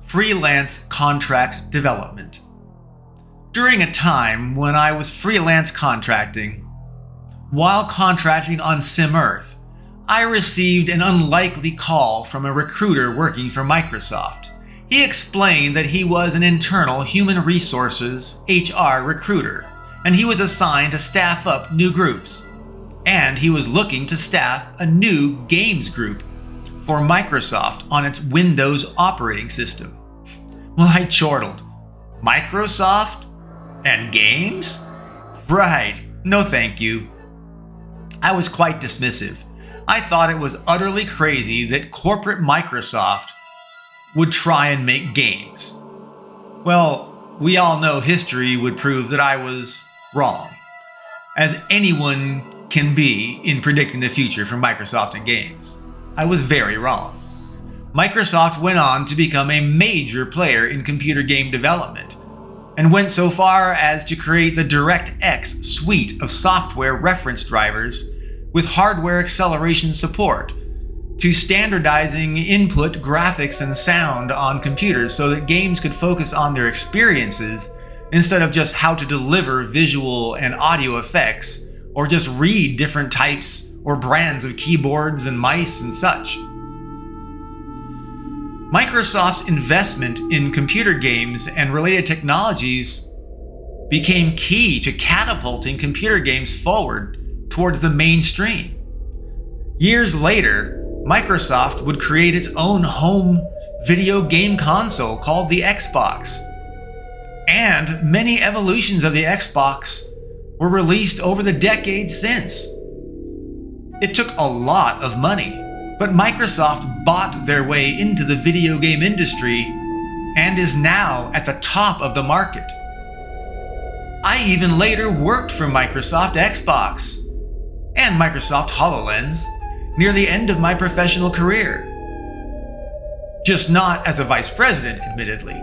freelance contract development. During a time when I was freelance contracting, while contracting on SimEarth, I received an unlikely call from a recruiter working for Microsoft. He explained that he was an internal human resources HR recruiter, and he was assigned to staff up new groups. And he was looking to staff a new games group for Microsoft on its Windows operating system. Well, I chortled. Microsoft? And games? Right, no thank you. I was quite dismissive. I thought it was utterly crazy that corporate Microsoft would try and make games. Well, we all know history would prove that I was wrong, as anyone can be in predicting the future for Microsoft and games. I was very wrong. Microsoft went on to become a major player in computer game development, and went so far as to create the DirectX suite of software reference drivers with hardware acceleration support, to standardizing input graphics and sound on computers so that games could focus on their experiences instead of just how to deliver visual and audio effects, or just read different types or brands of keyboards and mice and such. Microsoft's investment in computer games and related technologies became key to catapulting computer games forward towards the mainstream. Years later, Microsoft would create its own home video game console called the Xbox. And many evolutions of the Xbox were released over the decades since. It took a lot of money, but Microsoft bought their way into the video game industry and is now at the top of the market. I even later worked for Microsoft Xbox and Microsoft HoloLens near the end of my professional career. Just not as a vice president, admittedly.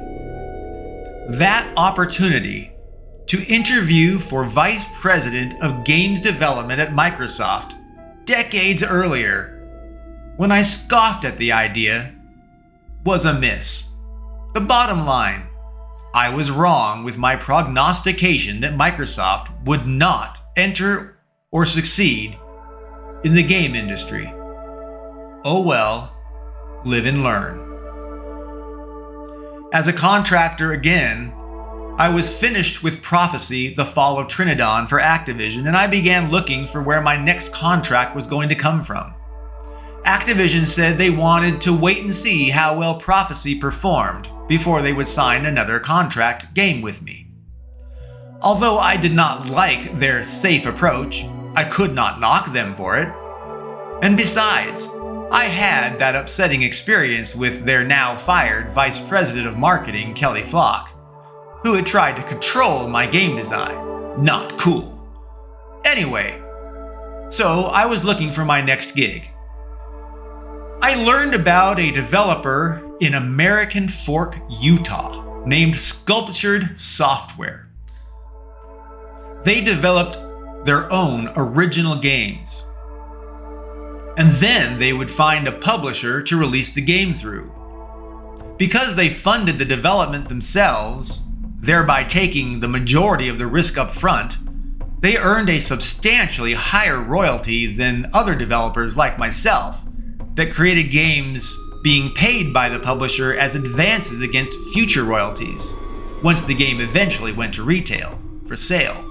That opportunity to interview for vice president of games development at Microsoft decades earlier, when I scoffed at the idea, was a miss. The bottom line, I was wrong with my prognostication that Microsoft would not enter or succeed in the game industry. Oh well, live and learn. As a contractor again, I was finished with Prophecy: The Fall of Trinidad for Activision, and I began looking for where my next contract was going to come from. Activision said they wanted to wait and see how well Prophecy performed before they would sign another contract game with me. Although I did not like their safe approach, I could not knock them for it. And besides, I had that upsetting experience with their now fired Vice President of Marketing, Kelly Flock, who had tried to control my game design. Not cool. Anyway, so I was looking for my next gig. I learned about a developer in American Fork, Utah, named Sculptured Software. They developed their own original games, and then they would find a publisher to release the game through. Because they funded the development themselves, thereby taking the majority of the risk up front, they earned a substantially higher royalty than other developers like myself that created games being paid by the publisher as advances against future royalties once the game eventually went to retail for sale.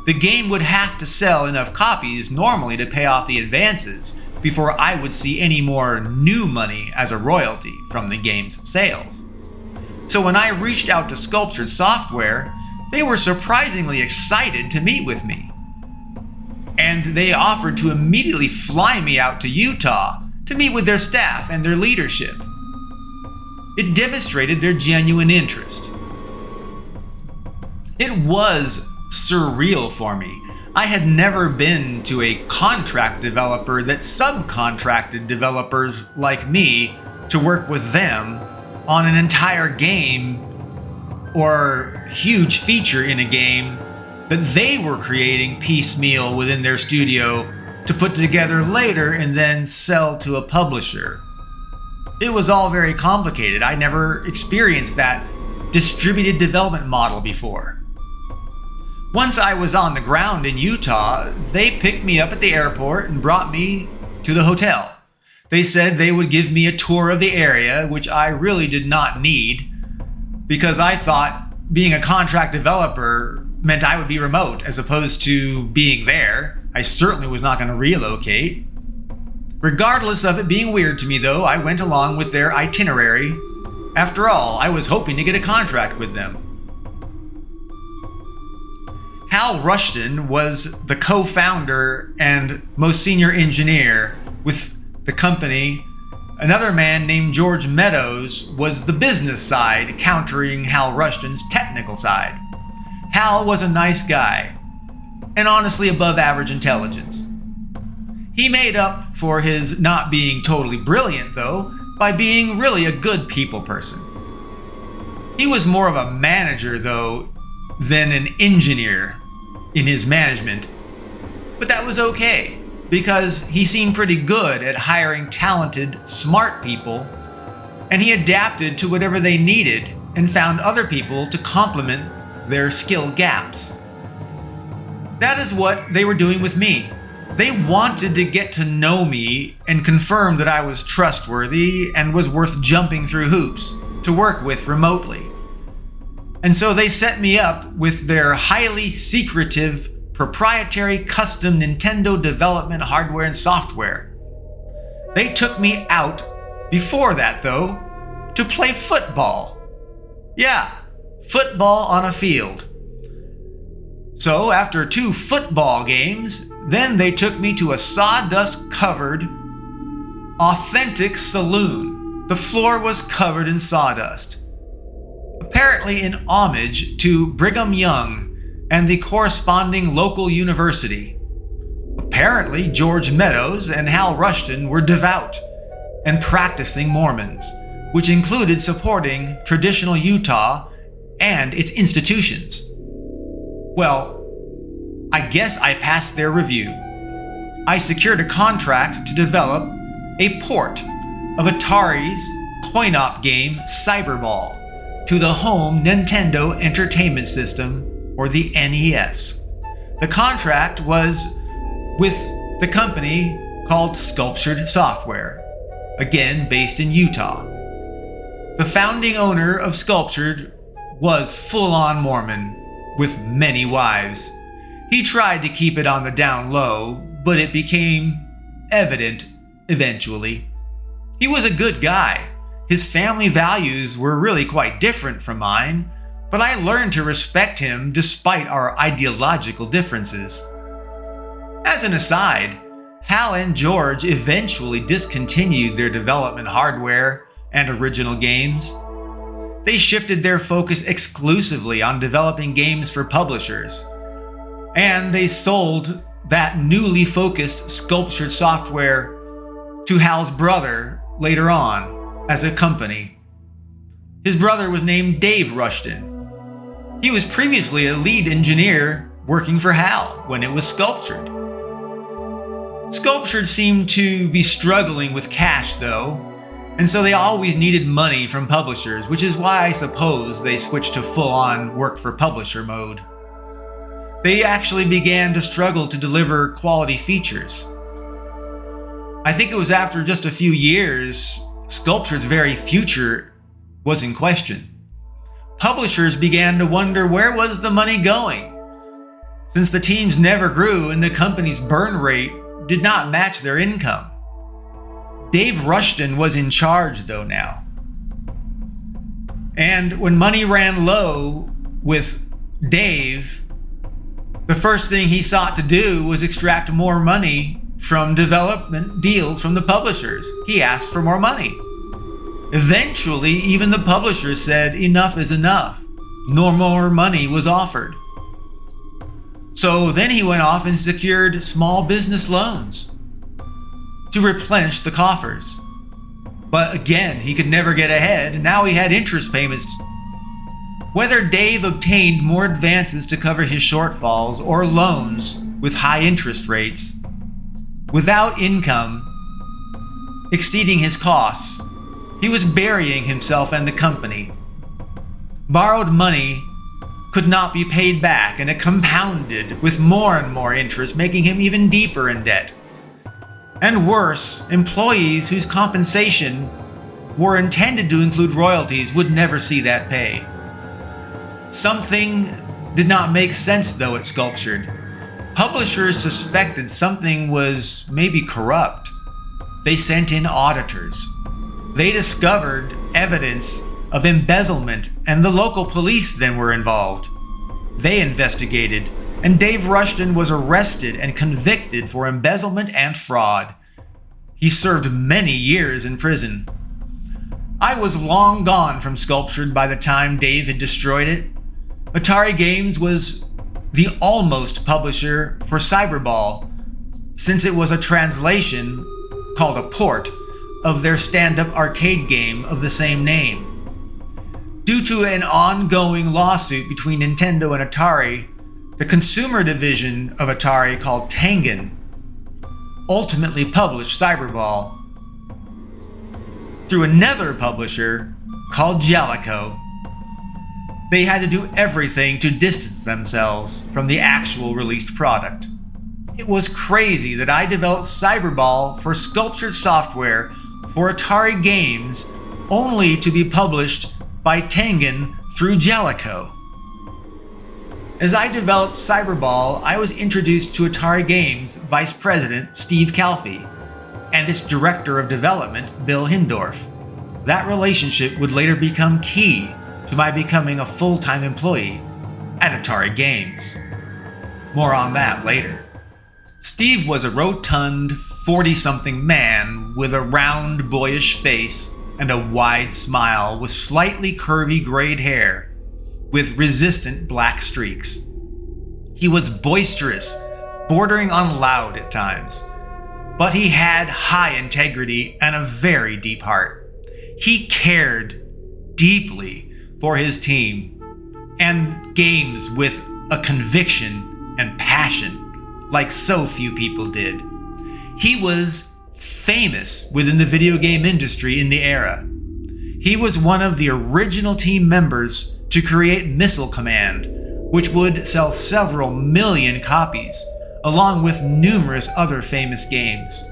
The game would have to sell enough copies normally to pay off the advances before I would see any more new money as a royalty from the game's sales. So when I reached out to Sculptured Software, they were surprisingly excited to meet with me. And they offered to immediately fly me out to Utah to meet with their staff and their leadership. It demonstrated their genuine interest. It was surreal for me. I had never been to a contract developer that subcontracted developers like me to work with them on an entire game or huge feature in a game that they were creating piecemeal within their studio to put together later and then sell to a publisher. It was all very complicated. I never experienced that distributed development model before. Once I was on the ground in Utah, they picked me up at the airport and brought me to the hotel. They said they would give me a tour of the area, which I really did not need because I thought being a contract developer meant I would be remote as opposed to being there. I certainly was not going to relocate. Regardless of it being weird to me though, I went along with their itinerary. After all, I was hoping to get a contract with them. Hal Rushton was the co-founder and most senior engineer with the company. Another man named George Meadows was the business side, countering Hal Rushton's technical side. Hal was a nice guy, and honestly above average intelligence. He made up for his not being totally brilliant, though, by being really a good people person. He was more of a manager, though, than an engineer in his management. But that was okay, because he seemed pretty good at hiring talented, smart people, and he adapted to whatever they needed and found other people to complement their skill gaps. That is what they were doing with me. They wanted to get to know me and confirm that I was trustworthy and was worth jumping through hoops to work with remotely. And so they set me up with their highly secretive, proprietary custom Nintendo development hardware and software. They took me out before that, though, to play football. Yeah, football on a field. So after 2 football games, then they took me to a sawdust-covered, authentic saloon. The floor was covered in sawdust. Apparently in homage to Brigham Young and the corresponding local university. Apparently George Meadows and Hal Rushton were devout and practicing Mormons, which included supporting traditional Utah and its institutions. Well, I guess I passed their review. I secured a contract to develop a port of Atari's coin-op game Cyberball to the home Nintendo Entertainment System, or the NES. The contract was with the company called Sculptured Software, again based in Utah. The founding owner of Sculptured was full-on Mormon, with many wives. He tried to keep it on the down low, but it became evident eventually. He was a good guy. His family values were really quite different from mine, but I learned to respect him despite our ideological differences. As an aside, Hal and George eventually discontinued their development hardware and original games. They shifted their focus exclusively on developing games for publishers, and they sold that newly focused Sculptured Software to Hal's brother later on as a company. His brother was named Dave Rushton. He was previously a lead engineer working for Hal when it was Sculptured. Sculptured seemed to be struggling with cash though, and so they always needed money from publishers, which is why I suppose they switched to full-on work for publisher mode. They actually began to struggle to deliver quality features. I think it was after just a few years, Sculptured's very future was in question. Publishers began to wonder where was the money going, since the teams never grew and the company's burn rate did not match their income. Dave Rushton was in charge though now. And when money ran low with Dave, the first thing he sought to do was extract more money from development deals from the publishers. He asked for more money. Eventually, even the publishers said enough is enough. No more money was offered. So then he went off and secured small business loans to replenish the coffers. But again, he could never get ahead, and now he had interest payments. Whether Dave obtained more advances to cover his shortfalls or loans with high interest rates, without income exceeding his costs, He was burying himself and the company. Borrowed money could not be paid back, and it compounded with more and more interest, making him even deeper in debt. And worse, employees whose compensation were intended to include royalties would never see that pay. Something did not make sense though at Sculptured. Publishers suspected something was maybe corrupt. They sent in auditors. They discovered evidence of embezzlement, and the local police then were involved. They investigated, and Dave Rushton was arrested and convicted for embezzlement and fraud. He served many years in prison. I was long gone from Sculptured by the time Dave had destroyed it. Atari Games was the almost publisher for Cyberball, since it was a translation, called a port, of their stand-up arcade game of the same name. Due to an ongoing lawsuit between Nintendo and Atari, the consumer division of Atari, called Tengen, ultimately published Cyberball through another publisher called Jellicoe. They had to do everything to distance themselves from the actual released product. It was crazy that I developed Cyberball for Sculptured software for Atari Games, only to be published by Tengen through Jellicoe. As I developed Cyberball, I was introduced to Atari Games Vice President Steve Calfee and its Director of Development, Bill Hindorf. That relationship would later become key to my becoming a full-time employee at Atari Games. More on that later. Steve was a rotund, 40-something man with a round, boyish face and a wide smile with slightly curvy grayed hair with resistant black streaks. He was boisterous, bordering on loud at times, but he had high integrity and a very deep heart. He cared deeply for his team and games with a conviction and passion like so few people did. He was famous within the video game industry in the era. He was one of the original team members to create Missile Command, which would sell several million copies, along with numerous other famous games.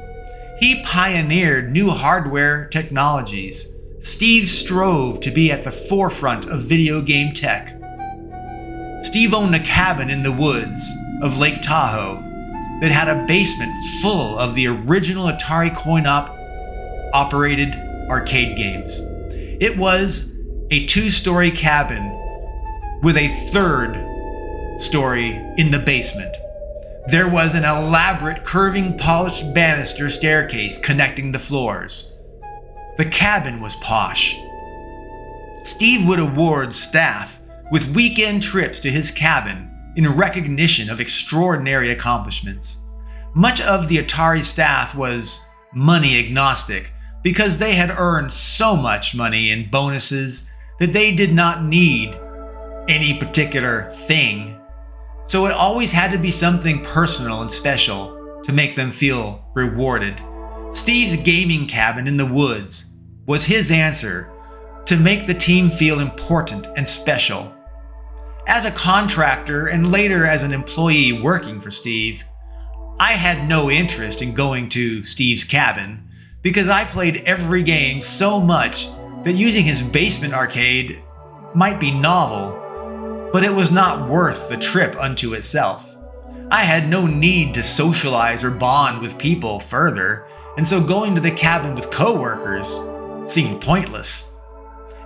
He pioneered new hardware technologies. Steve strove to be at the forefront of video game tech. Steve owned a cabin in the woods of Lake Tahoe that had a basement full of the original Atari coin-op operated arcade games. It was a 2-story cabin with a 3rd story in the basement. There was an elaborate curving polished banister staircase connecting the floors. The cabin was posh. Steve would award staff with weekend trips to his cabin in recognition of extraordinary accomplishments. Much of the Atari staff was money agnostic because they had earned so much money in bonuses that they did not need any particular thing. So it always had to be something personal and special to make them feel rewarded. Steve's gaming cabin in the woods was his answer to make the team feel important and special. As a contractor and later as an employee working for Steve, I had no interest in going to Steve's cabin because I played every game so much that using his basement arcade might be novel, but it was not worth the trip unto itself. I had no need to socialize or bond with people further, and so going to the cabin with coworkers seemed pointless.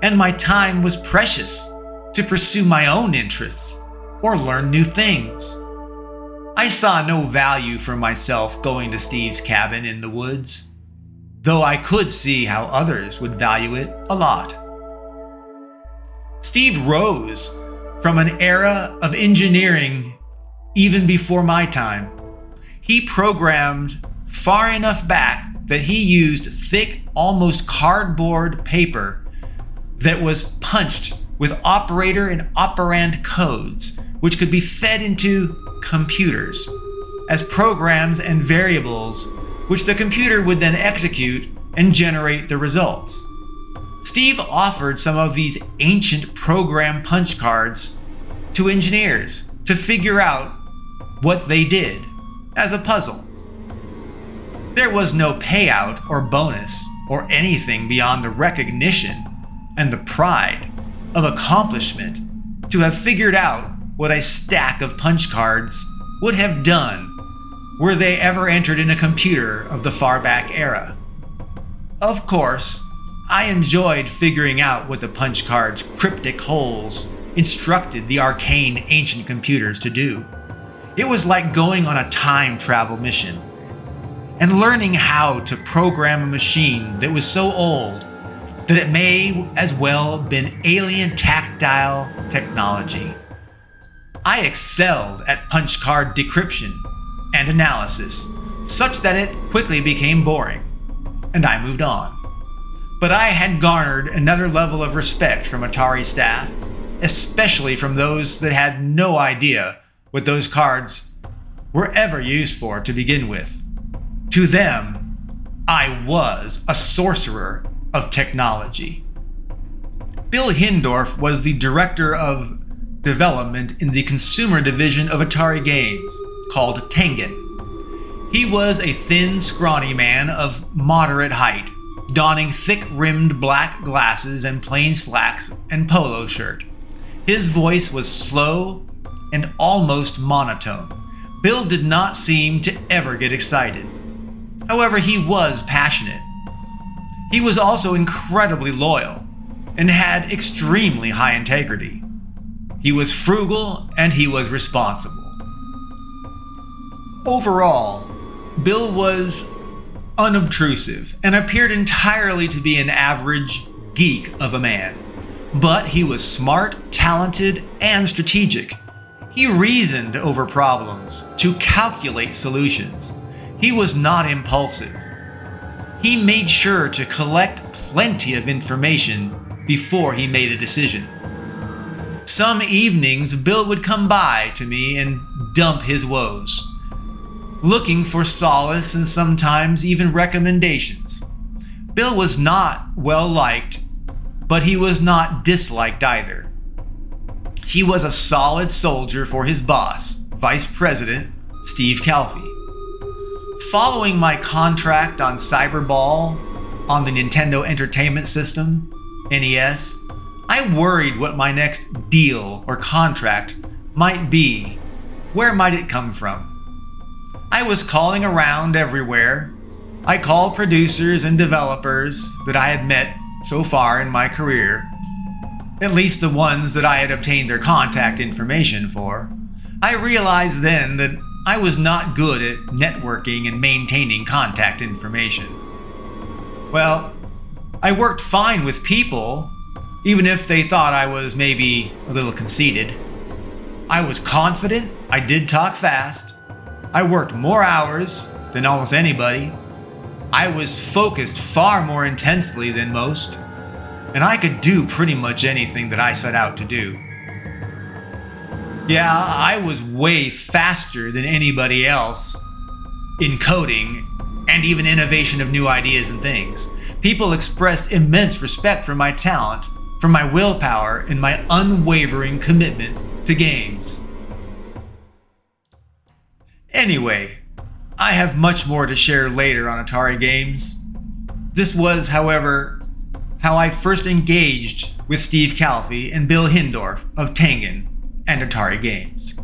And my time was precious to pursue my own interests or learn new things. I saw no value for myself going to Steve's cabin in the woods, though I could see how others would value it a lot. Steve rose from an era of engineering even before my time. He programmed far enough back that he used thick, almost cardboard paper that was punched with operator and operand codes, which could be fed into computers as programs and variables, which the computer would then execute and generate the results. Steve offered some of these ancient program punch cards to engineers to figure out what they did as a puzzle. There was no payout or bonus or anything beyond the recognition and the pride of accomplishment to have figured out what a stack of punch cards would have done were they ever entered in a computer of the far back era. Of course, I enjoyed figuring out what the punch card's cryptic holes instructed the arcane ancient computers to do. It was like going on a time travel mission and learning how to program a machine that was so old that it may as well have been alien tactile technology. I excelled at punch card decryption and analysis, such that it quickly became boring, and I moved on. But I had garnered another level of respect from Atari staff, especially from those that had no idea what those cards were ever used for to begin with. To them, I was a sorcerer of technology. Bill Hindorf was the director of development in the consumer division of Atari Games, called Tengen. He was a thin, scrawny man of moderate height, donning thick-rimmed black glasses and plain slacks and polo shirt. His voice was slow and almost monotone. Bill did not seem to ever get excited. However, he was passionate. He was also incredibly loyal and had extremely high integrity. He was frugal and he was responsible. Overall, Bill was unobtrusive and appeared entirely to be an average geek of a man. But he was smart, talented, and strategic. He reasoned over problems to calculate solutions. He was not impulsive. He made sure to collect plenty of information before he made a decision. Some evenings, Bill would come by to me and dump his woes, looking for solace and sometimes even recommendations. Bill was not well liked, but he was not disliked either. He was a solid soldier for his boss, Vice President Steve Calfee. Following my contract on Cyberball on the Nintendo Entertainment System, NES, I worried what my next deal or contract might be. Where might it come from? I was calling around everywhere. I called producers and developers that I had met so far in my career, at least the ones that I had obtained their contact information for. I realized then that I was not good at networking and maintaining contact information. Well, I worked fine with people, even if they thought I was maybe a little conceited. I was confident, I did talk fast, I worked more hours than almost anybody, I was focused far more intensely than most, and I could do pretty much anything that I set out to do. Yeah, I was way faster than anybody else in coding and even innovation of new ideas and things. People expressed immense respect for my talent, for my willpower, and my unwavering commitment to games. Anyway, I have much more to share later on Atari Games. This was, however, how I first engaged with Steve Calfee and Bill Hindorf of Tengen and Atari Games.